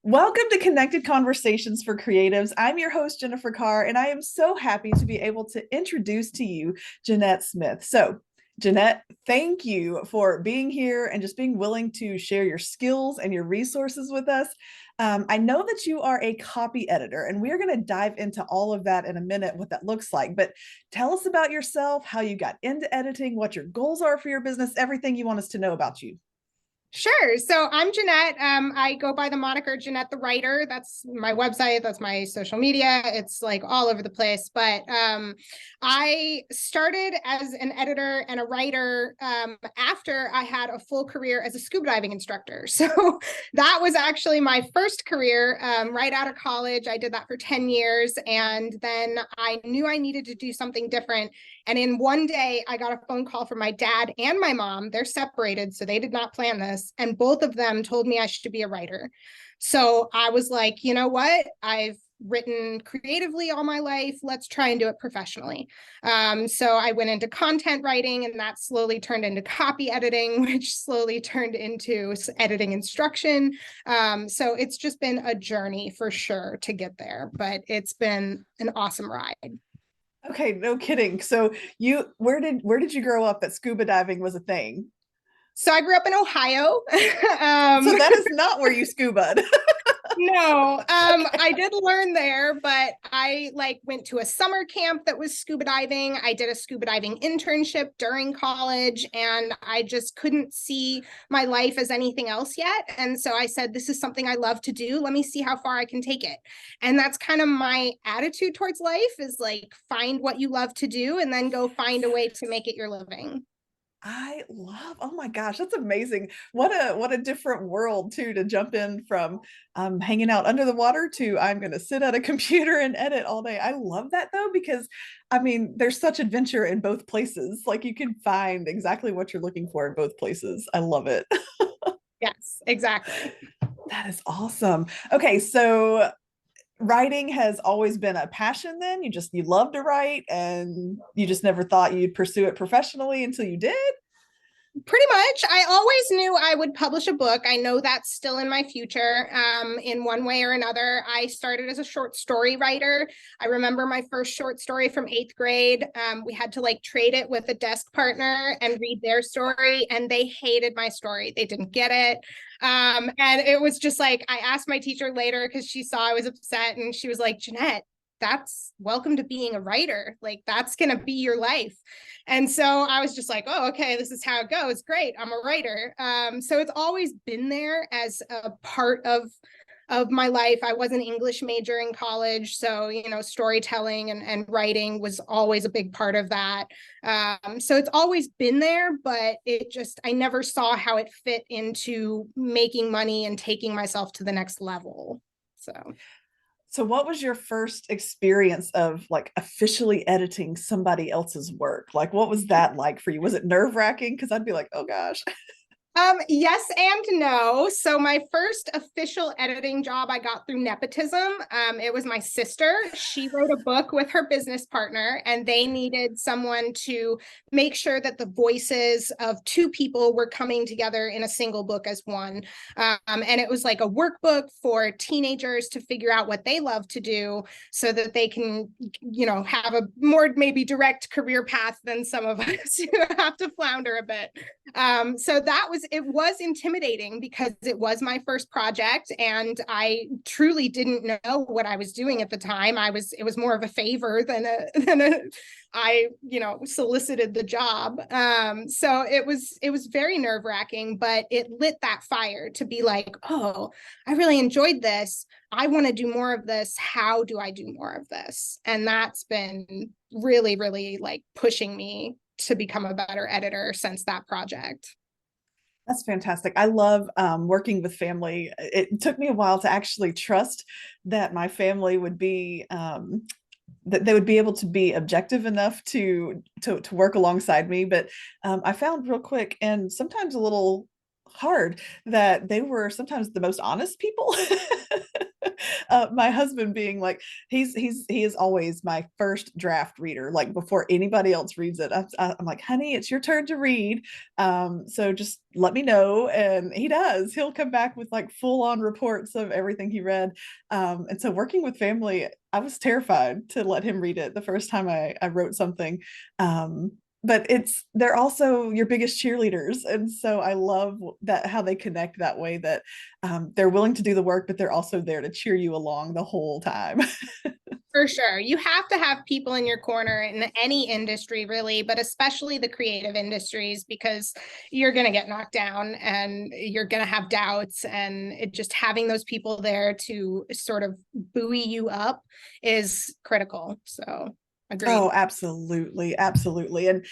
Welcome to Connected Conversations for Creatives. I'm your host, Jennifer Carr, and I am so happy to be able to introduce to you Jeanette Smith. So, Jeanette, thank you for being here and just being willing to share your skills and your resources with us. I know that you are a copy editor, and we're going to dive into all of that in a minute, what that looks like. But tell us about yourself, how you got into editing, what your goals are for your business, everything you want us to know about you. Sure. So I'm Jeanette. I go by the moniker Jeanette the Writer. That's my website. That's my social media. It's like all over the place. But I started as an editor and a writer after I had a full career as a scuba diving instructor. So that was actually my first career right out of college. I did that for 10 years. And then I knew I needed to do something different. And in one day, I got a phone call from my dad and my mom. They're separated, so they did not plan this. And both of them told me I should be a writer. So I was like, you know what? I've written creatively all my life. Let's try and do it professionally. So I went into content writing, and that slowly turned into copy editing, which slowly turned into editing instruction. So it's just been a journey for sure to get there, but it's been an awesome ride. Okay, no kidding. So where did you grow up that scuba diving was a thing? So I grew up in Ohio. So that is not where you scubaed. No, Okay. I did learn there, but I like went to a summer camp that was scuba diving. I did a scuba diving internship during college, and I just couldn't see my life as anything else yet. And so I said, this is something I love to do. Let me see how far I can take it. And that's kind of my attitude towards life, is like find what you love to do and then go find a way to make it your living. I love, oh my gosh, that's amazing. What a different world too to jump in from hanging out under the water to I'm going to sit at a computer and edit all day. I love that though, because I mean, there's such adventure in both places. Like you can find exactly what you're looking for in both places. I love it. Yes, exactly. That is awesome. Okay, so writing has always been a passion then? You love to write and you just never thought you'd pursue it professionally until you did? Pretty much. I always knew I would publish a book. I know that's still in my future in one way or another. I started as a short story writer. I remember my first short story from eighth grade. We had to like trade it with a desk partner and read their story, and they hated my story. They didn't get it. And it was just like, I asked my teacher later because she saw I was upset, and she was like, Jeanette, that's welcome to being a writer. Like, that's going to be your life. And so I was just like, oh, okay, this is how it goes. Great. I'm a writer. So it's always been there as a part of my life. I was an English major in college. So, you know, storytelling and writing was always a big part of that. So it's always been there, but I never saw how it fit into making money and taking myself to the next level. So So what was your first experience of like officially editing somebody else's work? Like what was that like for you? Was it nerve-wracking? Because I'd be like, oh gosh. Yes and no. So my first official editing job I got through nepotism. It was my sister. She wrote a book with her business partner, and they needed someone to make sure that the voices of two people were coming together in a single book as one. And it was like a workbook for teenagers to figure out what they love to do so that they can, you know, have a more maybe direct career path than some of us who have to flounder a bit. So it was intimidating because it was my first project, and I truly didn't know what I was doing at the time. It was more of a favor than I, you know, solicited the job. So it was very nerve wracking, but it lit that fire to be like, oh, I really enjoyed this. I want to do more of this. How do I do more of this? And that's been really, really like pushing me to become a better editor since that project. That's fantastic. I love working with family. It took me a while to actually trust that my family would be that they would be able to be objective enough to work alongside me. But I found real quick and sometimes a little hard that they were sometimes the most honest people. My husband being like, he is always my first draft reader, like before anybody else reads it. I'm like, honey, it's your turn to read, so just let me know. And he does. He'll come back with like full on reports of everything he read. And so working with family, I was terrified to let him read it the first time I wrote something. But they're also your biggest cheerleaders, and so I love that, how they connect that way, that they're willing to do the work, but they're also there to cheer you along the whole time. For sure. You have to have people in your corner in any industry, really, but especially the creative industries, because you're going to get knocked down and you're going to have doubts. And just having those people there to sort of buoy you up is critical. So, agreed. Oh, absolutely, absolutely. And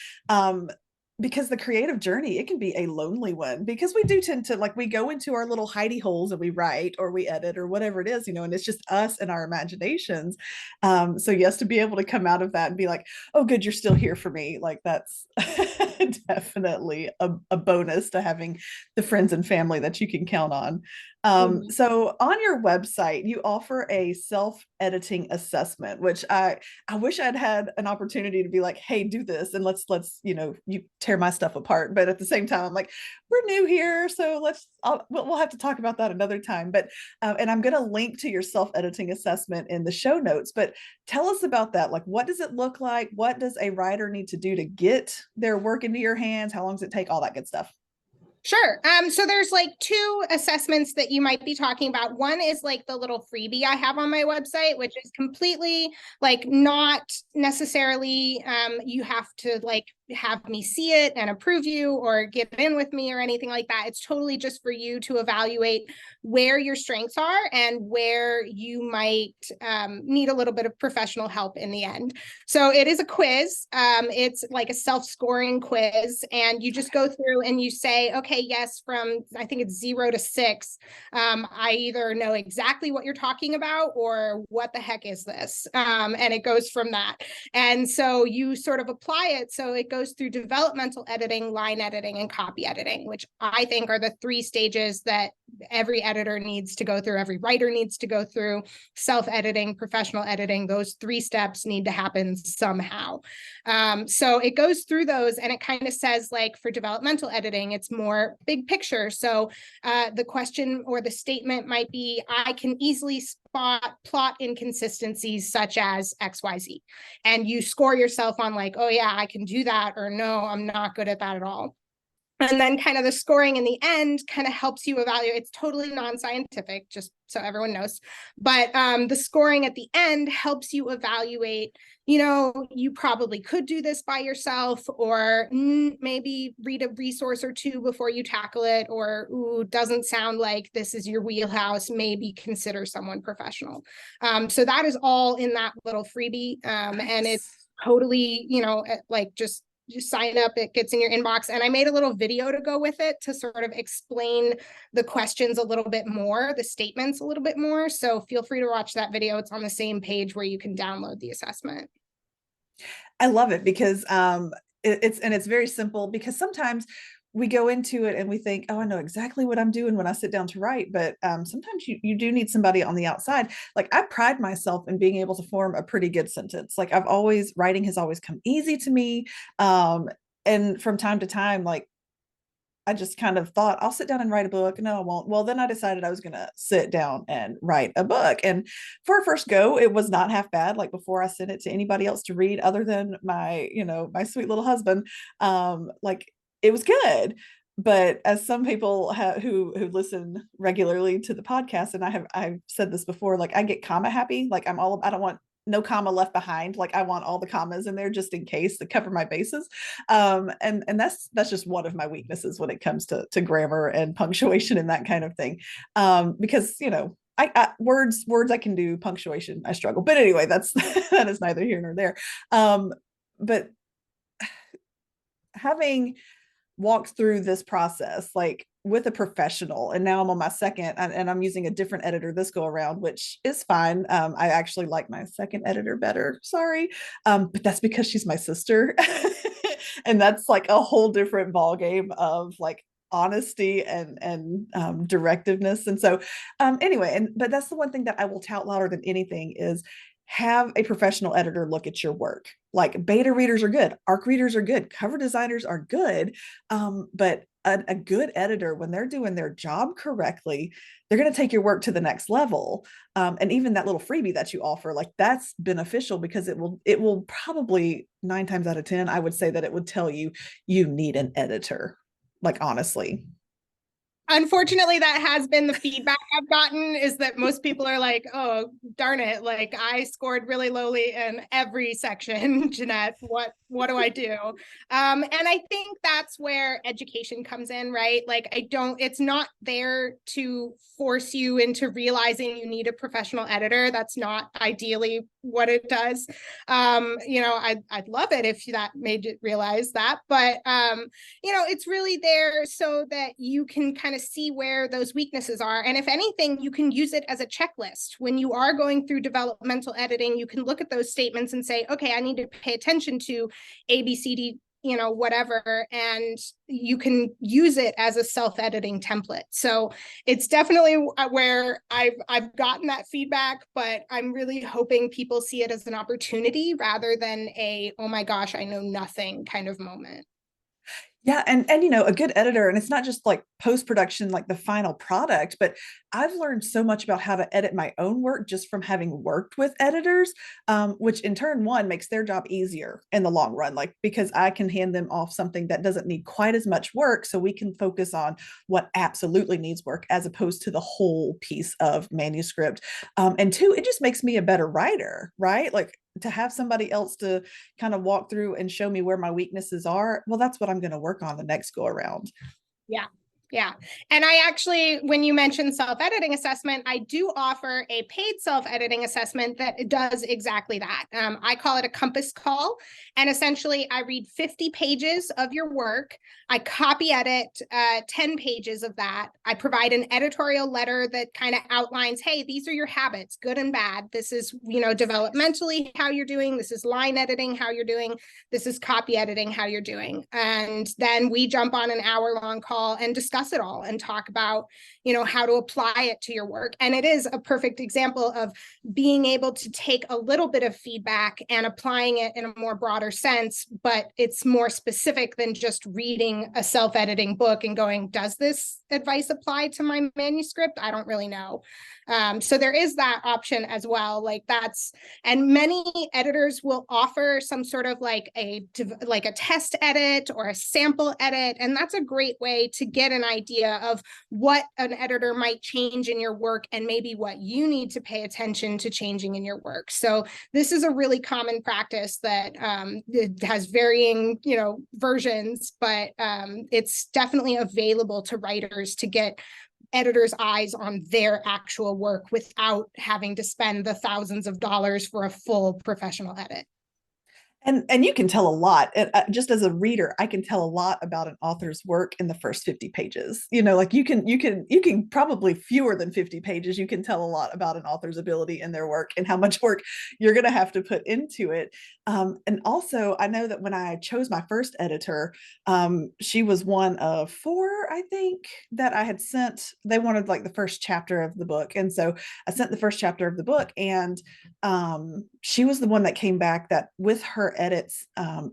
because the creative journey, it can be a lonely one, because we do tend to, like, we go into our little hidey holes and we write or we edit or whatever it is, and it's just us and our imaginations. So yes, to be able to come out of that and be like, oh good, you're still here for me, like that's definitely a bonus to having the friends and family that you can count on. So on your website, you offer a self-editing assessment, which I wish I'd had an opportunity to be like, hey, do this and let's you tear my stuff apart. But at the same time, I'm like, we're new here, so we'll have to talk about that another time. But and I'm going to link to your self-editing assessment in the show notes. But tell us about that. Like, what does it look like? What does a writer need to do to get their work into your hands? How long does it take? All that good stuff. Sure. So there's like two assessments that you might be talking about. One is like the little freebie I have on my website, which is completely like not necessarily you have to like have me see it and approve you or get in with me or anything like that. It's totally just for you to evaluate where your strengths are and where you might need a little bit of professional help in the end. So it is a quiz. It's like a self-scoring quiz, and you just go through and you say, okay, yes, from I think it's 0 to 6. I either know exactly what you're talking about or what the heck is this? And it goes from that. And so you sort of apply it. So it goes through developmental editing, line editing, and copy editing, which I think are the 3 stages that every editor needs to go through, every writer needs to go through. Self-editing, professional editing, those 3 steps need to happen somehow. So it goes through those, and it kind of says, like, for developmental editing, it's more big picture. So the question or the statement might be, I can easily spot plot inconsistencies such as XYZ. And you score yourself on like, oh yeah, I can do that, or no, I'm not good at that at all. And then kind of the scoring in the end kind of helps you evaluate. It's totally non-scientific, just so everyone knows. But the scoring at the end helps you evaluate, you probably could do this by yourself, or maybe read a resource or 2 before you tackle it, or doesn't sound like this is your wheelhouse, maybe consider someone professional. So that is all in that little freebie. And it's totally, like just sign up, it gets in your inbox. And I made a little video to go with it to sort of explain the questions a little bit more, the statements a little bit more. So feel free to watch that video. It's on the same page where you can download the assessment. I love it because it's very simple, because sometimes we go into it and we think, oh, I know exactly what I'm doing when I sit down to write. But sometimes you do need somebody on the outside. Like, I pride myself in being able to form a pretty good sentence. Like, writing has always come easy to me. And from time to time, like, I just kind of thought, I'll sit down and write a book. No, I won't. Well, then I decided I was going to sit down and write a book. And for a first go, it was not half bad. Like, before I sent it to anybody else to read, other than my sweet little husband, like, it was good. But as some people who listen regularly to the podcast, and I've said this before, like, I get comma happy. Like, I don't want no comma left behind. Like, I want all the commas in there just in case, to cover my bases. And that's just one of my weaknesses when it comes to grammar and punctuation and that kind of thing. Because words I can do, punctuation I struggle. But anyway, that is neither here nor there. But having walked through this process, like, with a professional, and now I'm on my second, and I'm using a different editor this go around, which is fine. I actually like my second editor better, sorry. But that's because she's my sister. And that's like a whole different ball game of, like, honesty and directiveness. And so anyway, but that's the one thing that I will tout louder than anything is have a professional editor look at your work. Like beta readers are good, ARC readers are good, cover designers are good, but a good editor, when they're doing their job correctly, they're going to take your work to the next level. And even that little freebie that you offer, like that's beneficial because it will probably 9 times out of 10, I would say that it would tell you you need an editor. Like honestly. Unfortunately, that has been the feedback I've gotten, is that most people are like, oh, darn it, like I scored really lowly in every section. Jeanette, what do I do? And I think that's where education comes in, right? Like it's not there to force you into realizing you need a professional editor. That's not ideally what it does. I'd love it if that made it realize that, but it's really there so that you can kind of see where those weaknesses are. And if anything, you can use it as a checklist. When you are going through developmental editing, you can look at those statements and say, okay, I need to pay attention to A, B, C, D, whatever, and you can use it as a self-editing template. So it's definitely where I've gotten that feedback, but I'm really hoping people see it as an opportunity rather than a, oh my gosh, I know nothing kind of moment. Yeah, and a good editor, and it's not just like post-production, like the final product, but I've learned so much about how to edit my own work just from having worked with editors, which in turn one makes their job easier in the long run, like because I can hand them off something that doesn't need quite as much work, so we can focus on what absolutely needs work as opposed to the whole piece of manuscript. And two, it just makes me a better writer, right? Like to have somebody else to kind of walk through and show me where my weaknesses are, well, that's what I'm going to work on the next go around. Yeah. Yeah. And I actually, when you mentioned self-editing assessment, I do offer a paid self-editing assessment that does exactly that. I call it a compass call. And essentially, I read 50 pages of your work. I copy edit 10 pages of that. I provide an editorial letter that kind of outlines, hey, these are your habits, good and bad. This is, developmentally how you're doing. This is line editing, how you're doing. This is copy editing, how you're doing. And then we jump on an hour-long call and discuss it all and talk about, how to apply it to your work. And it is a perfect example of being able to take a little bit of feedback and applying it in a more broader sense, but it's more specific than just reading a self-editing book and going, does this advice apply to my manuscript? I don't really know. So there is that option as well. And many editors will offer some sort of like a test edit or a sample edit. And that's a great way to get an idea of what an editor might change in your work and maybe what you need to pay attention to changing in your work. So this is a really common practice that it has varying, versions, but it's definitely available to writers to get editors' eyes on their actual work without having to spend the thousands of dollars for a full professional edit. And you can tell a lot. Just as a reader, I can tell a lot about an author's work in the first 50 pages. Like you can probably fewer than 50 pages. You can tell a lot about an author's ability in their work and how much work you're going to have to put into it. And also, I know that when I chose my first editor, she was one of 4, I think, that I had sent. They wanted like the first chapter of the book, and so I sent the first chapter of the book, and she was the one that came back that with her edits,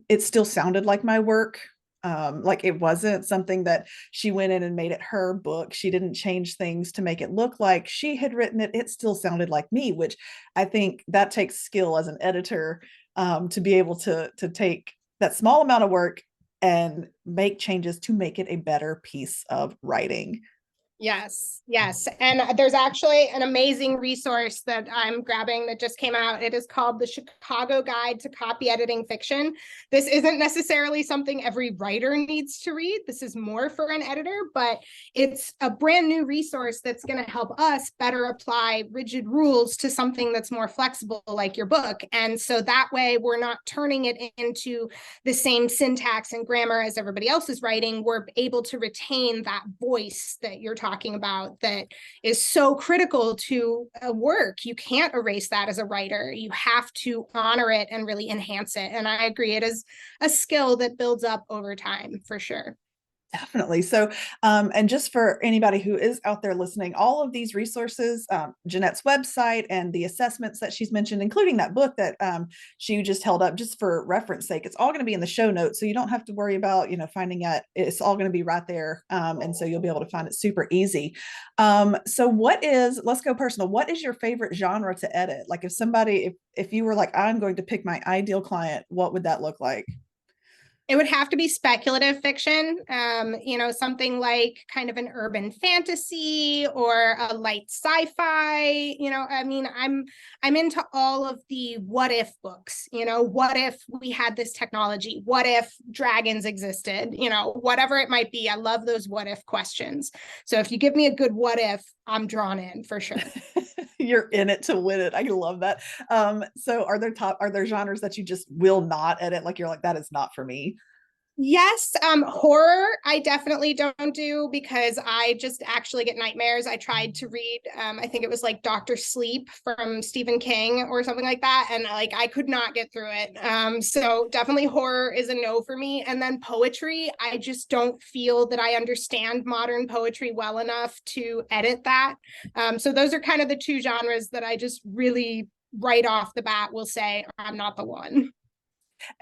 it still sounded like my work. Like it wasn't something that she went in and made it her book. She didn't change things to make it look like she had written it. It still sounded like me, which I think that takes skill as an editor, to be able to take that small amount of work and make changes to make it a better piece of writing. Yes, yes. And there's actually an amazing resource that I'm grabbing that just came out. It is called the Chicago Guide to Copy Editing Fiction. This isn't necessarily something every writer needs to read. This is more for an editor, but it's a brand new resource that's going to help us better apply rigid rules to something that's more flexible, like your book. And so that way we're not turning it into the same syntax and grammar as everybody else is writing. We're able to retain that voice that you're talking about that is so critical to a work. You can't erase that as a writer. You have to honor it and really enhance it. And I agree, it is a skill that builds up over time for sure. Definitely. So, and just for anybody who is out there listening, all of these resources, Jeanette's website and the assessments that she's mentioned, including that book that she just held up, just for reference sake, it's all going to be in the show notes. So you don't have to worry about, finding it. It's all going to be right there. And so you'll be able to find it super easy. So let's go personal. What is your favorite genre to edit? Like if you were like, I'm going to pick my ideal client, what would that look like? It would have to be speculative fiction, something like kind of an urban fantasy or a light sci-fi. I'm into all of the what if books. What if we had this technology? What if dragons existed? Whatever it might be. I love those what if questions. So if you give me a good what if, I'm drawn in for sure. You're in it to win it. I love that. So are there genres that you just will not edit? Like you're like, that is not for me. Yes, horror I definitely don't do because I just actually get nightmares. I tried to read, I think it was like Doctor Sleep from Stephen King or something like that, and like I could not get through it. So definitely horror is a no for me. And then poetry, I just don't feel that I understand modern poetry well enough to edit that. So those are kind of the two genres that I just really right off the bat will say I'm not the one.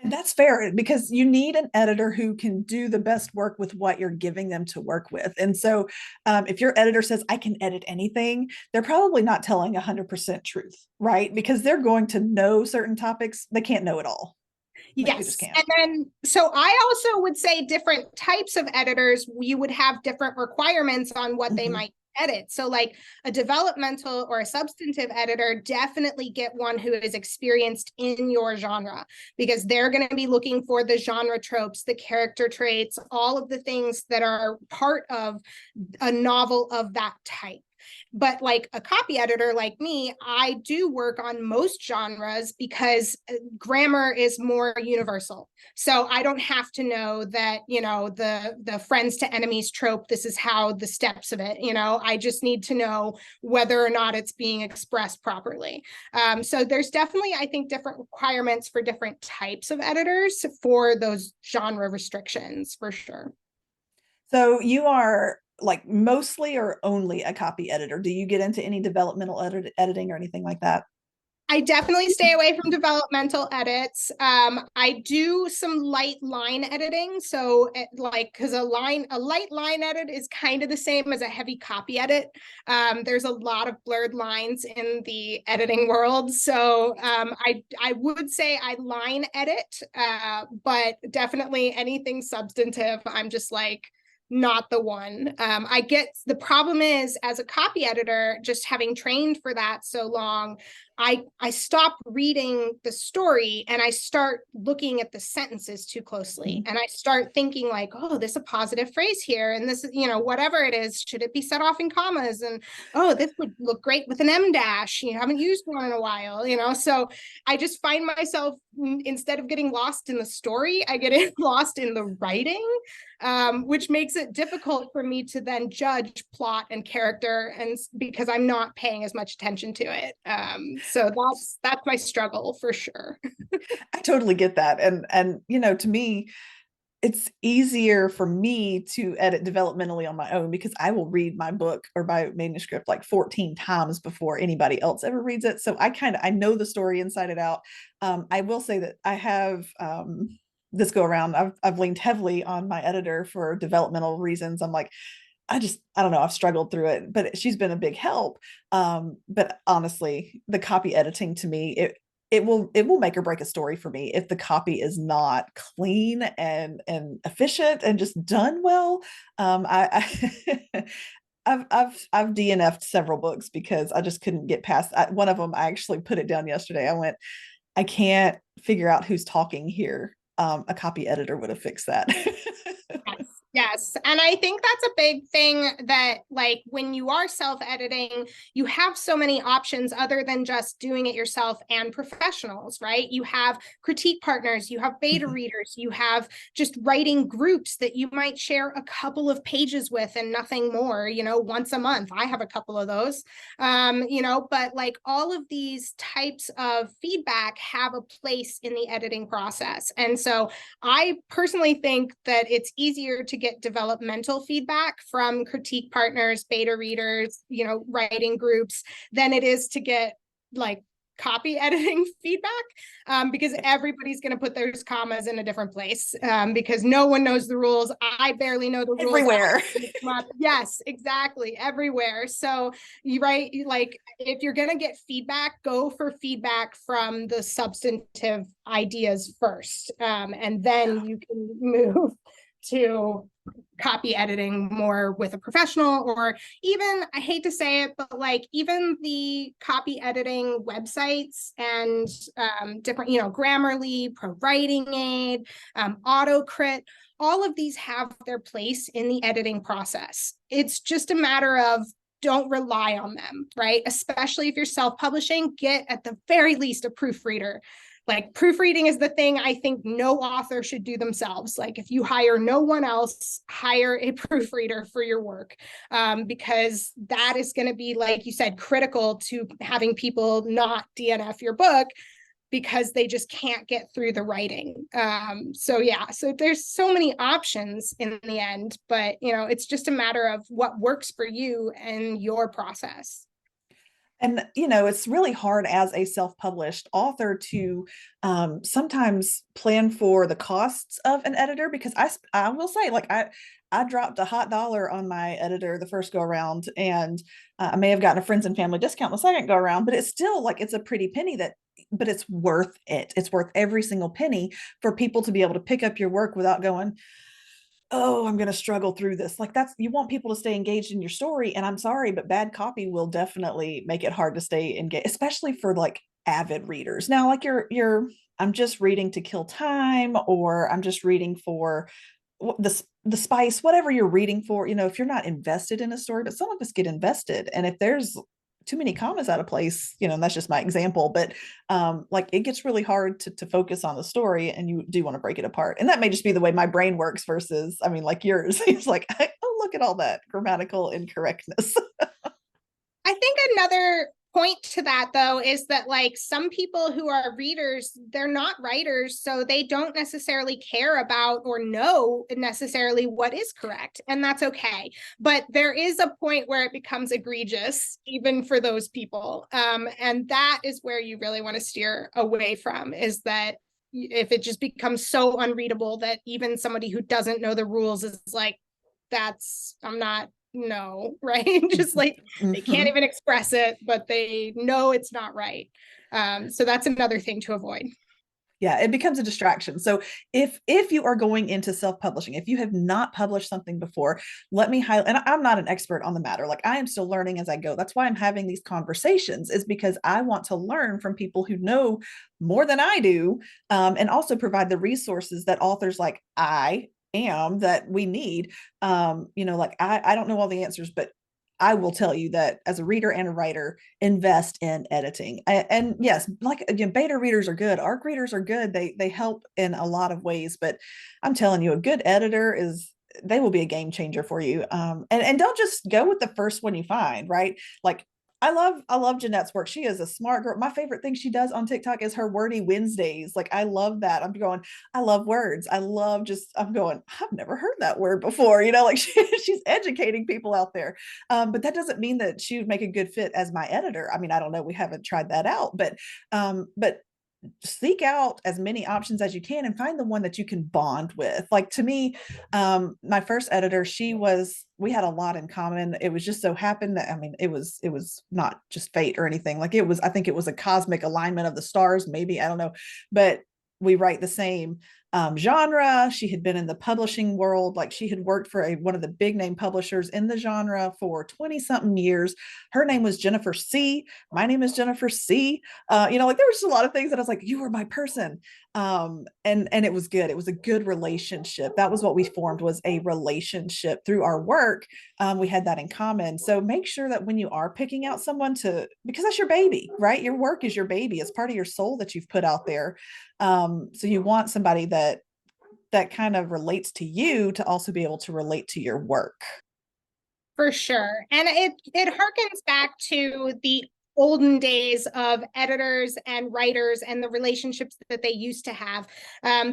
And that's fair because you need an editor who can do the best work with what you're giving them to work with. And so if your editor says, I can edit anything, they're probably not telling 100% truth, right? Because they're going to know certain topics. They can't know it all. Like they just Yes. can't. And then, so I also would say different types of editors, you would have different requirements on what they Mhm. might edit. So like a developmental or a substantive editor, definitely get one who is experienced in your genre, because they're going to be looking for the genre tropes, the character traits, all of the things that are part of a novel of that type. But like a copy editor like me, I do work on most genres because grammar is more universal. So I don't have to know that, the friends to enemies trope, this is how the steps of it, I just need to know whether or not it's being expressed properly. So there's definitely, I think, different requirements for different types of editors for those genre restrictions for sure. So you are like mostly or only a copy editor. Do you get into any developmental editing or anything like that? I definitely stay away from developmental edits. I do some light line editing. So because a light line edit is kind of the same as a heavy copy edit. There's a lot of blurred lines in the editing world. So I would say I line edit, but definitely anything substantive, I'm just like, not the one. I get the problem is as a copy editor, just having trained for that so long, I stop reading the story and I start looking at the sentences too closely. And I start thinking like, oh, this is a positive phrase here. And this is, whatever it is, should it be set off in commas? And oh, this would look great with an M dash. You haven't used one in a while, So I just find myself, instead of getting lost in the story, I get lost in the writing, which makes it difficult for me to then judge plot and character, and because I'm not paying as much attention to it. So that's my struggle for sure. I totally get that. And to me, it's easier for me to edit developmentally on my own because I will read my book or my manuscript like 14 times before anybody else ever reads it. So I know the story inside and out. I will say that I have this go around. I've leaned heavily on my editor for developmental reasons. I'm like, I don't know, I've struggled through it, but she's been a big help. But honestly, the copy editing to me, it will make or break a story for me if the copy is not clean and efficient and just done well. I I've DNF'd several books because I just couldn't get past one of them. I actually put it down yesterday. I went, I can't figure out who's talking here. A copy editor would have fixed that. Yes. Yes. And I think that's a big thing that, like, when you are self-editing, you have so many options other than just doing it yourself and professionals, right? You have critique partners, you have beta readers, you have just writing groups that you might share a couple of pages with and nothing more, once a month. I have a couple of those, but like all of these types of feedback have a place in the editing process. And so I personally think that it's easier to get developmental feedback from critique partners, beta readers, writing groups, than it is to get like copy editing feedback, because everybody's going to put those commas in a different place, because no one knows the rules. I barely know the rules everywhere. Yes, exactly, everywhere. So like if you're going to get feedback, go for feedback from the substantive ideas first, and then you can move to copy editing more with a professional, or even, I hate to say it, but like even the copy editing websites and different, Grammarly, Pro Writing Aid, AutoCrit, all of these have their place in the editing process. It's just a matter of, don't rely on them, right? Especially if you're self-publishing, get at the very least a proofreader. Like, proofreading is the thing I think no author should do themselves. Like, if you hire no one else, hire a proofreader for your work, because that is going to be, like you said, critical to having people not DNF your book because they just can't get through the writing. So there's so many options in the end, but it's just a matter of what works for you and your process. And, it's really hard as a self-published author to sometimes plan for the costs of an editor, because I will say, like, I dropped a hot dollar on my editor the first go around, and I may have gotten a friends and family discount the second go around, but it's still like, it's a pretty penny but it's worth it. It's worth every single penny for people to be able to pick up your work without going, oh, I'm going to struggle through this. Like, you want people to stay engaged in your story. And I'm sorry, but bad copy will definitely make it hard to stay engaged, especially for like avid readers. Now, like I'm just reading to kill time, or I'm just reading for the spice, whatever you're reading for, if you're not invested in a story. But some of us get invested. And if there's too many commas out of place, and that's just my example, but like, it gets really hard to focus on the story, and you do want to break it apart. And that may just be the way my brain works versus, I mean, like yours. It's like, oh, look at all that grammatical incorrectness. I think another point to that, though, is that like some people who are readers, they're not writers, so they don't necessarily care about or know necessarily what is correct, and that's okay. But there is a point where it becomes egregious, even for those people, and that is where you really want to steer away from, is that if it just becomes so unreadable that even somebody who doesn't know the rules is like, I'm not, no, right? Just like, they can't even express it, but they know it's not right. So that's another thing to avoid. Yeah, it becomes a distraction. So if you are going into self-publishing, if you have not published something before, let me highlight, and I'm not an expert on the matter. Like, I am still learning as I go. That's why I'm having these conversations, is because I want to learn from people who know more than I do, and also provide the resources that authors like I am that we need. Like, I don't know all the answers, but I will tell you that as a reader and a writer, invest in editing. And yes, like, again, beta readers are good. ARC readers are good. They help in a lot of ways, but I'm telling you, a good editor they will be a game changer for you. And don't just go with the first one you find, right? Like, I love Jeanette's work. She is a smart girl. My favorite thing she does on TikTok is her wordy Wednesdays. Like, I love that. I love words. I'm going, I've never heard that word before. Like, she's educating people out there. But that doesn't mean that she would make a good fit as my editor. I mean, I don't know. We haven't tried that out, but seek out as many options as you can and find the one that you can bond with. Like, to me, my first editor, we had a lot in common. It was just so happened that, I mean, it was not just fate or anything. Like, I think it was a cosmic alignment of the stars, maybe, I don't know, but we write the same genre. She had been in the publishing world. Like, she had worked for one of the big name publishers in the genre for 20 something years. Her name was Jennifer C. My name is Jennifer C. Like, there was just a lot of things that I was like, you were my person. And it was good. It was a good relationship. That was what we formed, was a relationship through our work. We had that in common. So make sure that when you are picking out someone because that's your baby, right? Your work is your baby. It's part of your soul that you've put out there. So you want somebody that kind of relates to you to also be able to relate to your work. For sure. And it harkens back to the olden days of editors and writers and the relationships that they used to have.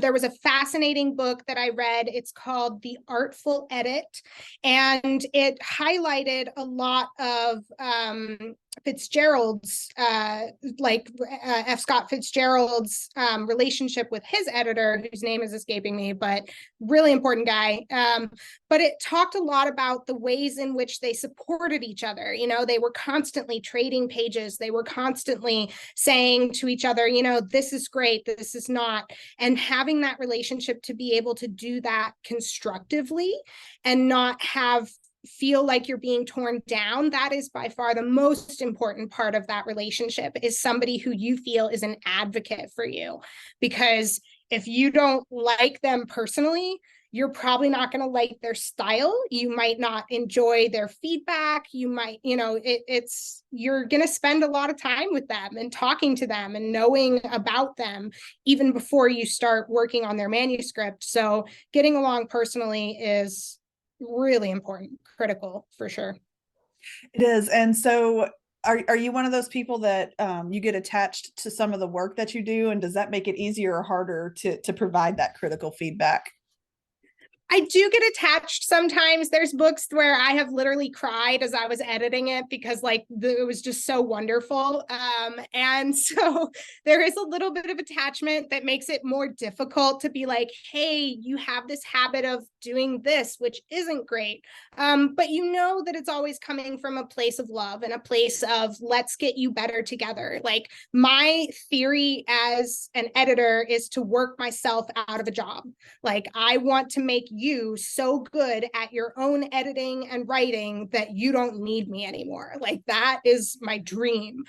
There was a fascinating book that I read. It's called The Artful Edit, and it highlighted a lot of Fitzgerald's, F. Scott Fitzgerald's relationship with his editor, whose name is escaping me, but really important guy. But it talked a lot about the ways in which they supported each other. You know, they were constantly trading pages. They were constantly saying to each other, you know, this is great, this is not. And having that relationship to be able to do that constructively and not feel like you're being torn down, that is by far the most important part of that relationship, is somebody who you feel is an advocate for you. Because if you don't like them personally, you're probably not going to like their style. You might not enjoy their feedback. You might, you know, you're going to spend a lot of time with them and talking to them and knowing about them even before you start working on their manuscript. So getting along personally is really important, critical for sure. It is. And so are you one of those people that you get attached to some of the work that you do? And does that make it easier or harder to provide that critical feedback? I do get attached sometimes. There's books where I have literally cried as I was editing it because it was just so wonderful. And so there is a little bit of attachment that makes it more difficult to be like, hey, you have this habit of doing this, which isn't great. But you know that it's always coming from a place of love and a place of let's get you better together. Like, my theory as an editor is to work myself out of a job. Like, I want to make you so good at your own editing and writing that you don't need me anymore. Like, that is my dream.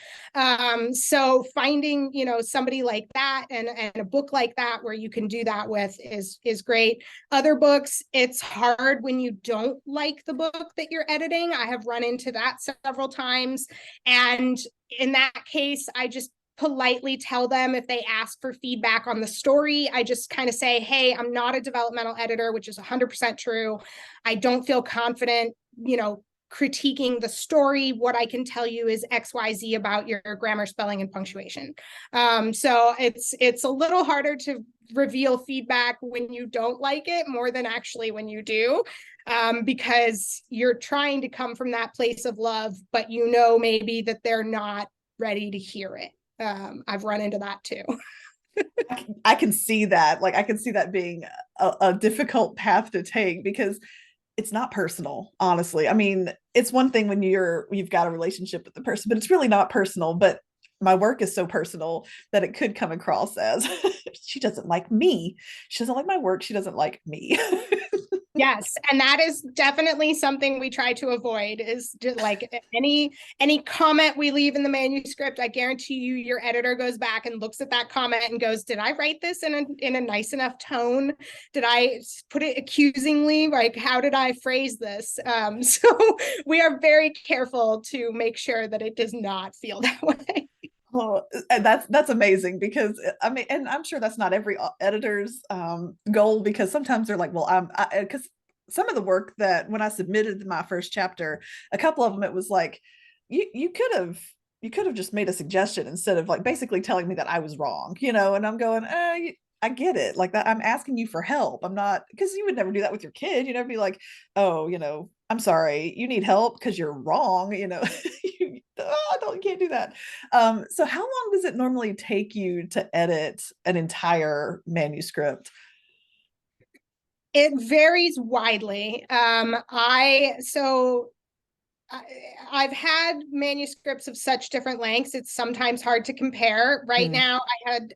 So finding, you know, somebody like that and a book like that where you can do that with is great. Other books, it's hard when you don't like the book that you're editing. I have run into that several times. And in that case, I just politely tell them, if they ask for feedback on the story, I just kind of say, hey, I'm not a developmental editor, which is 100% true. I don't feel confident, you know, critiquing the story. What I can tell you is XYZ about your grammar, spelling, and punctuation. So it's a little harder to reveal feedback when you don't like it more than actually when you do, because you're trying to come from that place of love, but you know maybe that they're not ready to hear it. I've run into that too. I can see that. Like, I can see that being a difficult path to take because it's not personal, honestly. I mean, it's one thing when you've got a relationship with the person, but it's really not personal. But my work is so personal that it could come across as she doesn't like me. She doesn't like my work. She doesn't like me. Yes, and that is definitely something we try to avoid, is just like any comment we leave in the manuscript, I guarantee you your editor goes back and looks at that comment and goes, did I write this in a nice enough tone? Did I put it accusingly? Like, how did I phrase this? So we are very careful to make sure that it does not feel that way. Well, and that's amazing because I mean, and I'm sure that's not every editor's goal, because sometimes they're like, well, because some of the work that when I submitted my first chapter, a couple of them, it was like, you could have just made a suggestion instead of like basically telling me that I was wrong, you know, and I'm going, I get it. Like that, I'm asking you for help. I'm not, because you would never do that with your kid. You never be like, oh, you know, I'm sorry, you need help because you're wrong, you know. You can't do that. So how long does it normally take you to edit an entire manuscript? It varies widely. I've had manuscripts of such different lengths, it's sometimes hard to compare. Right Mm. now,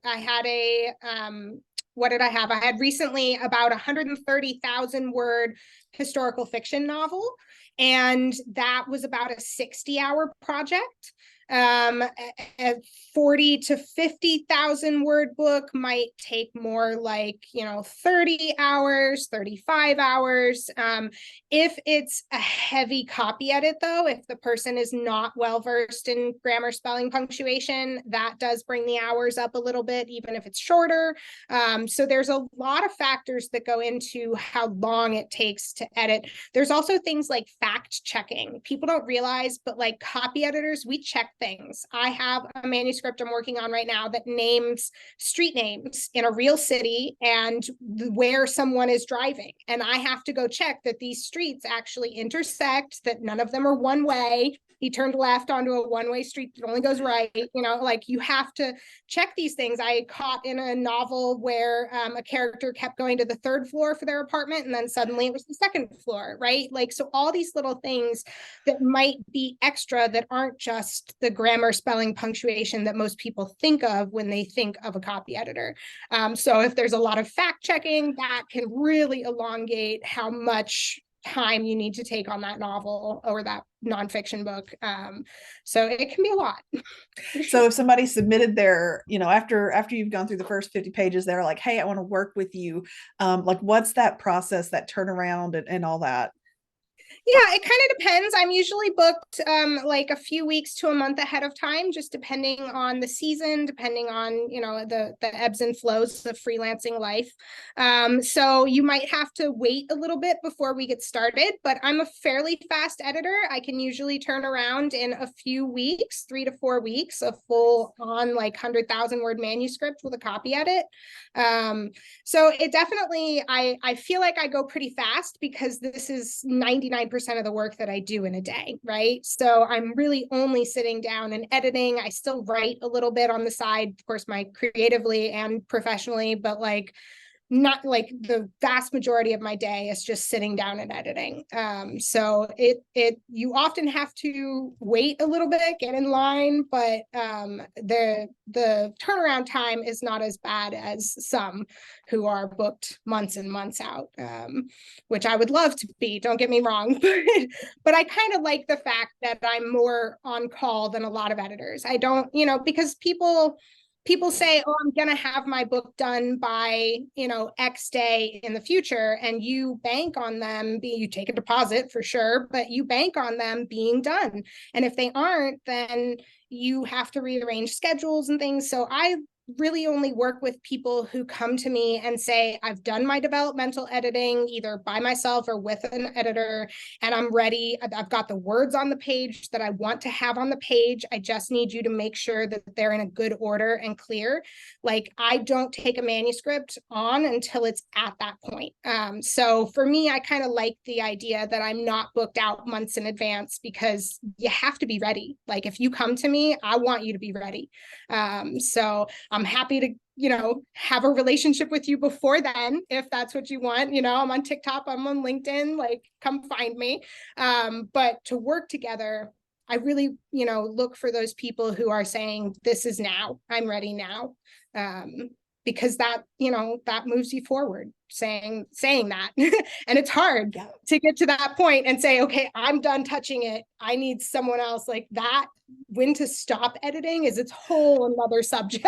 I had a what did I have? I had recently about 130,000 word historical fiction novel, and that was about a 60-hour project. A 40 to 50,000 word book might take more like, 30 hours, 35 hours. If it's a heavy copy edit, though, if the person is not well versed in grammar, spelling, punctuation, that does bring the hours up a little bit, even if it's shorter. So there's a lot of factors that go into how long it takes to edit. There's also things like fact checking. People don't realize, but like copy editors, we check things. I have a manuscript I'm working on right now that names street names in a real city and where someone is driving. And I have to go check that these streets actually intersect, that none of them are one way. He turned left onto a one-way street that only goes right. Like you have to check these things. I caught in a novel where a character kept going to the third floor for their apartment, and then suddenly it was the second floor, right? Like, so all these little things that might be extra that aren't just the grammar, spelling, punctuation that most people think of when they think of a copy editor. So if there's a lot of fact checking, that can really elongate how much time you need to take on that novel or that nonfiction book. So it can be a lot. So if somebody submitted their, after you've gone through the first 50 pages, they're like, hey, I want to work with you. Like, what's that process, that turnaround and all that? Yeah, it kind of depends. I'm usually booked like a few weeks to a month ahead of time, just depending on the season, depending on, the ebbs and flows of freelancing life. So you might have to wait a little bit before we get started, but I'm a fairly fast editor. I can usually turn around in a few weeks, 3 to 4 weeks, a full on like 100,000 word manuscript with a copy edit. So it definitely, I feel like I go pretty fast because this is 99% of the work that I do in a day, right? So I'm really only sitting down and editing. I still write a little bit on the side, of course, my creatively and professionally, but like not like the vast majority of my day is just sitting down and editing. So you often have to wait a little bit, get in line, but the turnaround time is not as bad as some who are booked months and months out, which I would love to be, don't get me wrong, but I kind of like the fact that I'm more on call than a lot of editors. I don't, because people say, oh, I'm going to have my book done by, X day in the future. And you bank on them, you take a deposit for sure, but you bank on them being done. And if they aren't, then you have to rearrange schedules and things. So I really only work with people who come to me and say, I've done my developmental editing either by myself or with an editor, and I'm ready. I've got the words on the page that I want to have on the page. I just need you to make sure that they're in a good order and clear. Like, I don't take a manuscript on until it's at that point. So for me, I kind of like the idea that I'm not booked out months in advance, because you have to be ready. Like, if you come to me, I want you to be ready. So I'm happy to, have a relationship with you before then, if that's what you want. I'm on TikTok, I'm on LinkedIn, like, come find me. But to work together, I really, look for those people who are saying, this is now, I'm ready now. Because that, that moves you forward, saying that. And it's hard to get to that point and say, okay, I'm done touching it, I need someone else. Like that, when to stop editing is its whole another subject.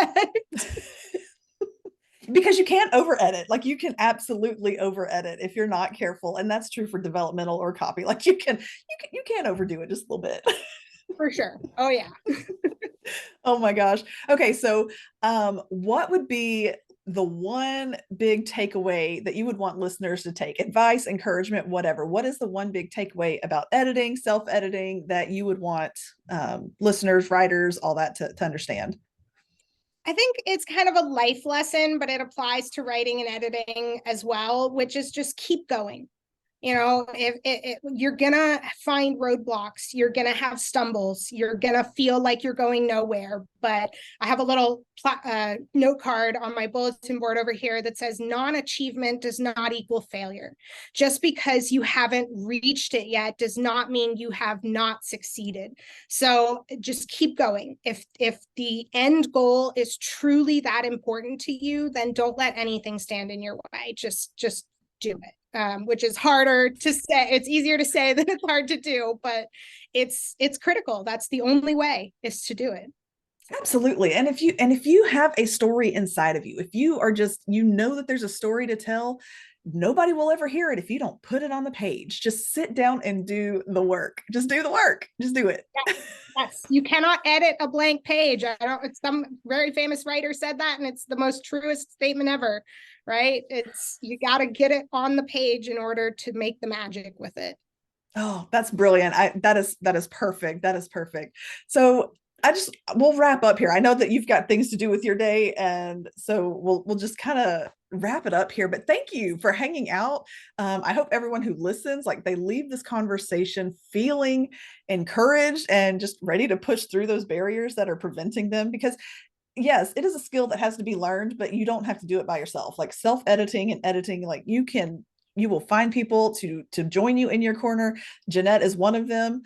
Because you can't over edit. Like, you can absolutely over edit if you're not careful. And that's true for developmental or copy. Like, you can't overdo it just a little bit. For sure. Oh yeah. Oh my gosh. Okay. So, what would be the one big takeaway that you would want listeners to take? Advice, encouragement, whatever. What is the one big takeaway about editing, self-editing, that you would want listeners, writers, all that to understand? I think it's kind of a life lesson, but it applies to writing and editing as well, which is just keep going. If you're gonna find roadblocks, you're gonna have stumbles, you're gonna feel like you're going nowhere. But I have a little note card on my bulletin board over here that says non-achievement does not equal failure. Just because you haven't reached it yet does not mean you have not succeeded. So just keep going. If the end goal is truly that important to you, then don't let anything stand in your way. Just do it. Which is harder to say. It's easier to say than it's hard to do, but it's critical. That's the only way, is to do it. Absolutely. And if you have a story inside of you, if you are just, that there's a story to tell, nobody will ever hear it if you don't put it on the page. Just sit down and do the work. Just do the work. Just do it. Yes. You cannot edit a blank page. Some very famous writer said that, and it's the most truest statement ever, right? You got to get it on the page in order to make the magic with it. Oh, that's brilliant. That is perfect. That is perfect. So we'll wrap up here. I know that you've got things to do with your day, and so we'll just kind of wrap it up here. But thank you for hanging out. I hope everyone who listens, like, they leave this conversation feeling encouraged and just ready to push through those barriers that are preventing them. Because yes, it is a skill that has to be learned, but you don't have to do it by yourself. Like self-editing and editing, like you will find people to join you in your corner. Jeanette is one of them.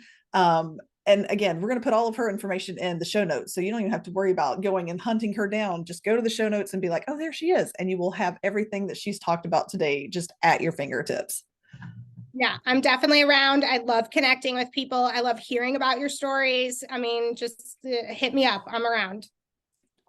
And again, we're going to put all of her information in the show notes. So you don't even have to worry about going and hunting her down. Just go to the show notes and be like, oh, there she is. And you will have everything that she's talked about today just at your fingertips. Yeah, I'm definitely around. I love connecting with people. I love hearing about your stories. I mean, just hit me up. I'm around.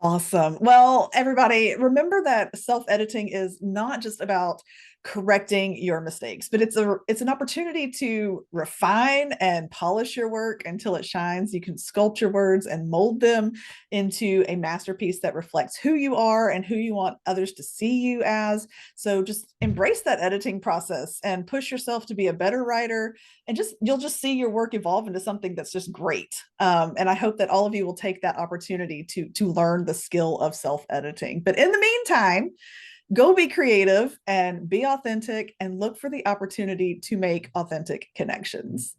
Awesome. Well, everybody, remember that self-editing is not just about correcting your mistakes, but it's an opportunity to refine and polish your work until it shines. You can sculpt your words and mold them into a masterpiece that reflects who you are and who you want others to see you as. So just embrace that editing process and push yourself to be a better writer, and you'll just see your work evolve into something that's just great. And I hope that all of you will take that opportunity to learn the skill of self-editing. But in the meantime, go be creative and be authentic and look for the opportunity to make authentic connections.